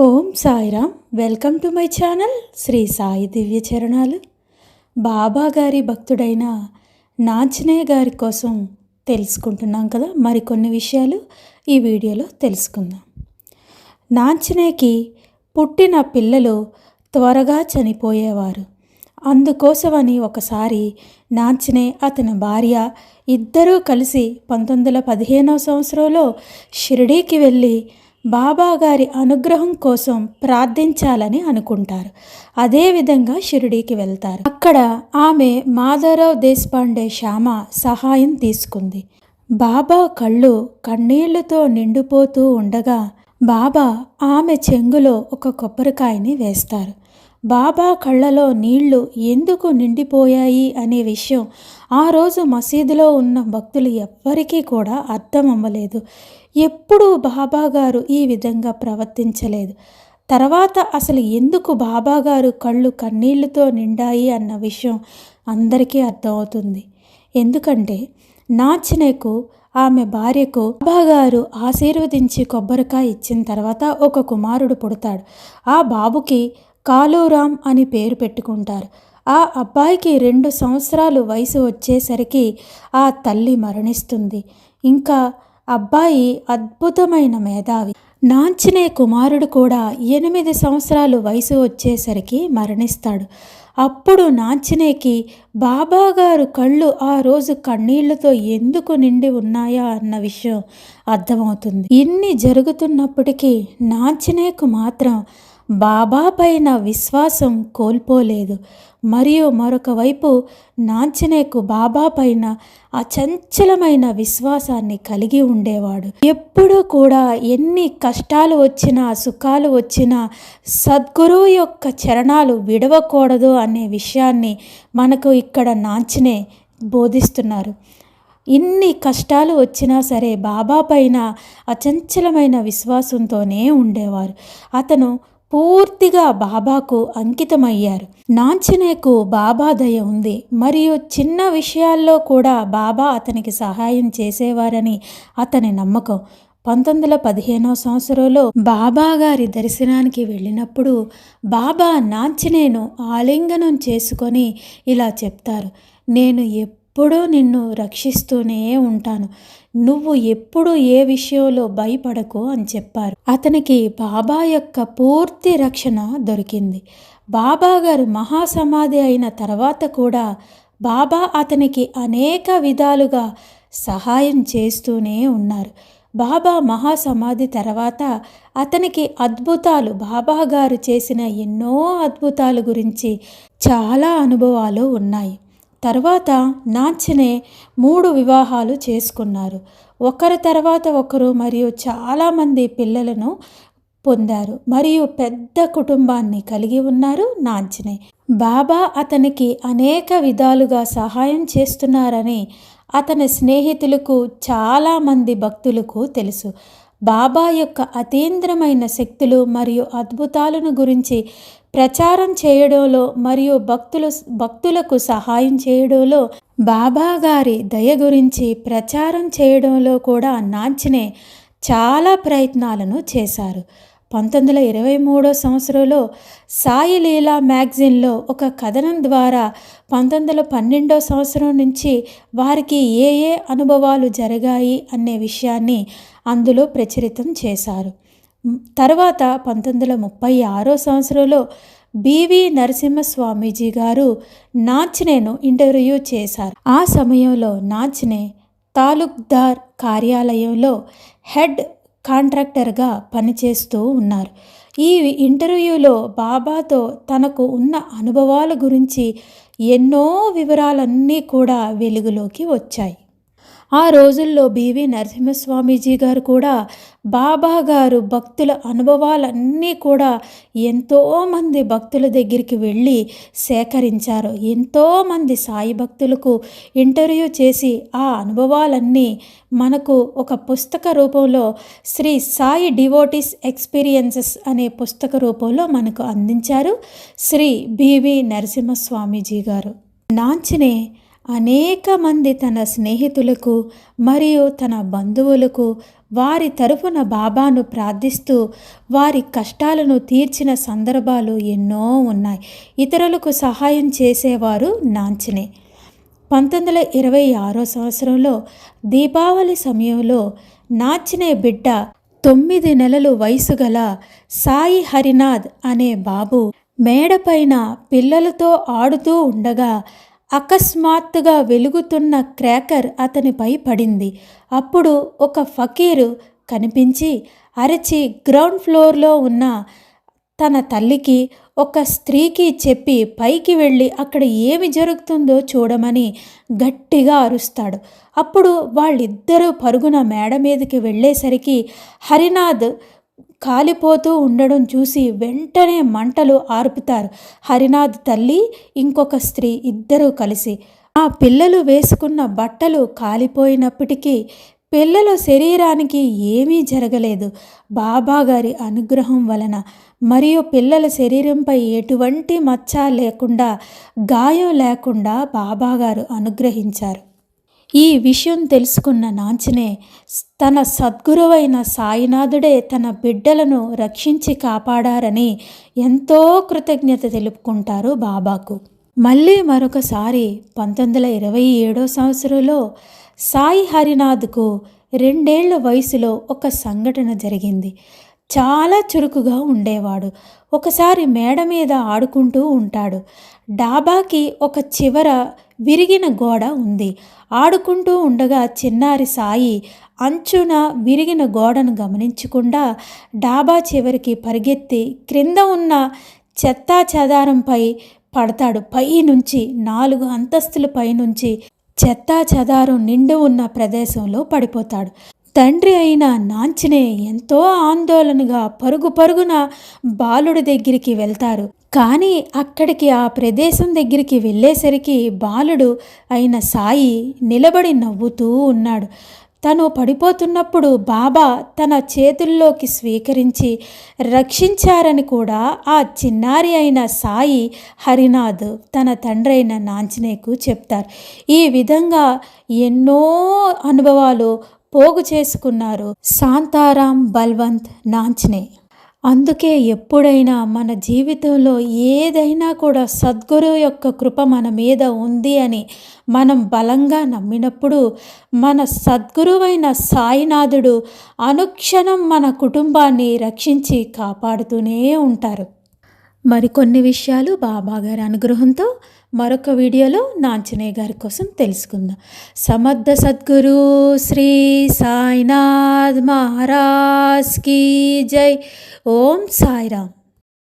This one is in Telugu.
Om Sairam. Welcome to my channel Sri Sai Divya Charanalu. Baba గారి భక్తుడైన నాంచనయ్య గారి కోసం తెలుసుకుంటున్నాం కదా, మరికొన్ని విషయాలు ఈ వీడియోలో తెలుసుకుందాం. నాంచనయ్యకి పుట్టిన పిల్లలు త్వరగా చనిపోయేవారు. అందుకోసమని ఒకసారి నాంచనయ్య అతని భార్య ఇద్దరూ కలిసి 1915వ సంవత్సరంలో షిరిడీకి వెళ్ళి బాబాగారి అనుగ్రహం కోసం ప్రార్థించాలని అనుకుంటారు. అదేవిధంగా షిరిడీకి వెళ్తారు. అక్కడ ఆమె మాధవరావు దేశపాండే శ్యామ సహాయం తీసుకుంది. బాబా కళ్ళు కన్నీళ్లతో నిండిపోతూ ఉండగా బాబా ఆమె చెంగులో ఒక కొబ్బరికాయని వేస్తారు. బాబా కళ్ళలో నీళ్లు ఎందుకు నిండిపోయాయి అనే విషయం ఆ రోజు మసీదులో ఉన్న భక్తులు ఎవ్వరికీ కూడా అర్థం అవ్వలేదు. ఎప్పుడూ బాబాగారు ఈ విధంగా ప్రవర్తించలేదు. తర్వాత అసలు ఎందుకు బాబాగారు కళ్ళు కన్నీళ్లతో నిండాయి అన్న విషయం అందరికీ అర్థమవుతుంది. ఎందుకంటే నాంచనయ్యకు ఆమె భార్యకు బాబాగారు ఆశీర్వదించి కొబ్బరికాయ ఇచ్చిన తర్వాత ఒక కుమారుడు పుడతాడు. ఆ బాబుకి కాళూరాం అని పేరు పెట్టుకుంటారు. ఆ అబ్బాయికి 2 సంవత్సరాలు వయసు వచ్చేసరికి ఆ తల్లి మరణిస్తుంది. ఇంకా అబ్బాయి అద్భుతమైన మేధావి. నాంచనయ్య కుమారుడు కూడా 8 సంవత్సరాలు వయసు వచ్చేసరికి మరణిస్తాడు. అప్పుడు నాంచనయ్యకి బాబాగారు కళ్ళు ఆ రోజు కన్నీళ్లతో ఎందుకు నిండి ఉన్నాయా అన్న విషయం అర్థమవుతుంది. ఇన్ని జరుగుతున్నప్పటికీ నాంచనయ్యకు మాత్రం బాబా పైన విశ్వాసం కోల్పోలేదు. మరియు మరొక వైపు నాంచనయ్యకు బాబా పైన అచంచలమైన విశ్వాసాన్ని కలిగి ఉండేవాడు. ఎప్పుడూ కూడా ఎన్ని కష్టాలు వచ్చినా సుఖాలు వచ్చినా సద్గురువు యొక్క చరణాలు విడవకూడదు అనే విషయాన్ని మనకు ఇక్కడ నాంచనయ్య బోధిస్తున్నారు. ఇన్ని కష్టాలు వచ్చినా సరే బాబా పైన అచంచలమైన విశ్వాసంతోనే ఉండేవారు. అతను పూర్తిగా బాబాకు అంకితమయ్యారు. నాంచనయ్యకు బాబా దయ ఉంది. మరియు చిన్న విషయాల్లో కూడా బాబా అతనికి సహాయం చేసేవారని అతని నమ్మకం. 1915వ సంవత్సరంలో బాబా గారి దర్శనానికి వెళ్ళినప్పుడు బాబా నాంచనయ్యను ఆలింగనం చేసుకొని ఇలా చెప్తారు, నేను ఎప్పుడూ నిన్ను రక్షిస్తూనే ఉంటాను, నువ్వు ఎప్పుడు ఏ విషయంలో భయపడకు అని చెప్పారు. అతనికి బాబా యొక్క పూర్తి రక్షణ దొరికింది. బాబా గారు మహాసమాధి అయిన తర్వాత కూడా బాబా అతనికి అనేక విధాలుగా సహాయం చేస్తూనే ఉన్నారు. బాబా మహాసమాధి తర్వాత అతనికి అద్భుతాలు, బాబా గారు చేసిన ఎన్నో అద్భుతాల గురించి చాలా అనుభవాలు ఉన్నాయి. తర్వాత నాంచనయ్య 3 వివాహాలు చేసుకున్నారు. ఒకరి తర్వాత ఒకరు మరియు చాలామంది పిల్లలను పొందారు. మరియు పెద్ద కుటుంబాన్ని కలిగి ఉన్నారు నాంచనయ్య. బాబా అతనికి అనేక విధాలుగా సహాయం చేస్తున్నారని అతని స్నేహితులకు చాలామంది భక్తులకు తెలుసు. బాబా యొక్క అతీంద్రమైన శక్తులు మరియు అద్భుతాలను గురించి ప్రచారం చేయడంలో మరియు భక్తులకు సహాయం చేయడంలో, బాబా గారి దయ గురించి ప్రచారం చేయడంలో కూడా నాంచనయ్య చాలా ప్రయత్నాలను చేశారు. 1923వ సంవత్సరంలో సాయి లీలా మ్యాగజైన్లో ఒక కథనం ద్వారా 1912వ సంవత్సరం నుంచి వారికి ఏ అనుభవాలు జరిగాయి అనే విషయాన్ని అందులో ప్రచురితం చేశారు. తర్వాత 1936వ సంవత్సరంలో బివి నరసింహస్వామీజీ గారు నాంచనయ్యను ఇంటర్వ్యూ చేశారు. ఆ సమయంలో నాంచనయ్య తాలూక్దార్ కార్యాలయంలో హెడ్ కాంట్రాక్టర్గా పనిచేస్తూ ఉన్నారు. ఈ ఇంటర్వ్యూలో బాబాతో తనకు ఉన్న అనుభవాల గురించి ఎన్నో వివరాలన్నీ కూడా వెలుగులోకి వచ్చాయి. ఆ రోజుల్లో బివి నరసింహస్వామీజీ గారు కూడా బాబా గారు భక్తుల అనుభవాలన్నీ కూడా ఎంతోమంది భక్తుల దగ్గరికి వెళ్ళి సేకరించారు. ఎంతోమంది సాయి భక్తులకు ఇంటర్వ్యూ చేసి ఆ అనుభవాలన్నీ మనకు ఒక పుస్తక రూపంలో శ్రీ సాయి డివోటీస్ ఎక్స్పీరియన్సెస్ అనే పుస్తక రూపంలో మనకు అందించారు శ్రీ బివి నరసింహస్వామీజీ గారు. నాంచనయ్య అనేక మంది తన స్నేహితులకు మరియు తన బంధువులకు వారి తరఫున బాబాను ప్రార్థిస్తూ వారి కష్టాలను తీర్చిన సందర్భాలు ఎన్నో ఉన్నాయి. ఇతరులకు సహాయం చేసేవారు నాంచనే. 1926 సంవత్సరంలో దీపావళి సమయంలో నాంచనే బిడ్డ 9 నెలలు వయసు గల సాయి హరినాథ్ అనే బాబు మేడపైన పిల్లలతో ఆడుతూ ఉండగా అకస్మాత్తుగా వెలుగుతున్న క్రాకర్ అతనిపై పడింది. అప్పుడు ఒక ఫకీరు కనిపించి అరచి గ్రౌండ్ ఫ్లోర్లో ఉన్న తన తల్లికి ఒక స్త్రీకి చెప్పి పైకి వెళ్ళి అక్కడ ఏమి జరుగుతుందో చూడమని గట్టిగా అరుస్తాడు. అప్పుడు వాళ్ళిద్దరూ పరుగున మేడ మీదకి వెళ్ళేసరికి హరినాథ్ కాలిపోతూ ఉండడం చూసి వెంటనే మంటలు ఆర్పుతారు. హరినాథ్ తల్లి ఇంకొక స్త్రీ ఇద్దరూ కలిసి. ఆ పిల్లలు వేసుకున్న బట్టలు కాలిపోయినప్పటికీ పిల్లల శరీరానికి ఏమీ జరగలేదు. బాబాగారి అనుగ్రహం వలన మరియు పిల్లల శరీరంపై ఎటువంటి మచ్చ లేకుండా, గాయం లేకుండా బాబాగారు అనుగ్రహించారు. ఈ విషయం తెలుసుకున్న నాంచనే తన సద్గురువైన సాయినాథుడే తన బిడ్డలను రక్షించి కాపాడారని ఎంతో కృతజ్ఞత తెలుపుకుంటారు బాబాకు. మళ్ళీ మరొకసారి 1927 సంవత్సరంలో సాయి హరినాథ్కు 2 ఏళ్ల వయసులో ఒక సంఘటన జరిగింది. చాలా చురుకుగా ఉండేవాడు. ఒకసారి మేడ మీద ఆడుకుంటూ ఉంటాడు. డాబాకి ఒక చివర విరిగిన గోడ ఉంది. ఆడుకుంటూ ఉండగా చిన్నారి సాయి అంచున విరిగిన గోడను గమనించకుండా డాబా చివరికి పరిగెత్తి క్రింద ఉన్న చెత్తా చెదారంపై పడతాడు. పైనుంచి 4 అంతస్తుల పైనుంచి చెత్తా చెదారం నిండి ఉన్న ప్రదేశంలో పడిపోతాడు. తండ్రి అయిన నాంచనే ఎంతో ఆందోళనగా పరుగున బాలుడి దగ్గరికి వెళ్తారు. కానీ అక్కడికి ఆ ప్రదేశం దగ్గరికి వెళ్ళేసరికి బాలుడు అయిన సాయి నిలబడి నవ్వుతూ ఉన్నాడు. తను పడిపోతున్నప్పుడు బాబా తన చేతుల్లోకి స్వీకరించి రక్షించారని కూడా ఆ చిన్నారి అయిన సాయి హరినాథ్ తన తండ్రి అయిన నాంచనేకు చెప్తారు. ఈ విధంగా ఎన్నో అనుభవాలు పోగు చేసుకున్నారు శాంతారాం బల్వంత్ నాంచనే. అందుకే ఎప్పుడైనా మన జీవితంలో ఏదైనా కూడా సద్గురువు యొక్క కృప మన మీద ఉంది అని మనం బలంగా నమ్మినప్పుడు మన సద్గురువైన సాయినాథుడు అనుక్షణం మన కుటుంబాన్ని రక్షించి కాపాడుతూనే ఉంటారు. మరికొన్ని విషయాలు బాబాగారి అనుగ్రహంతో మరొక వీడియోలో నాంచనే గారి కోసం తెలుసుకుందాం. సమర్థ సద్గురు శ్రీ సాయినాథ్ మహారాజ్ కీ జై. ఓం సాయిరామ్.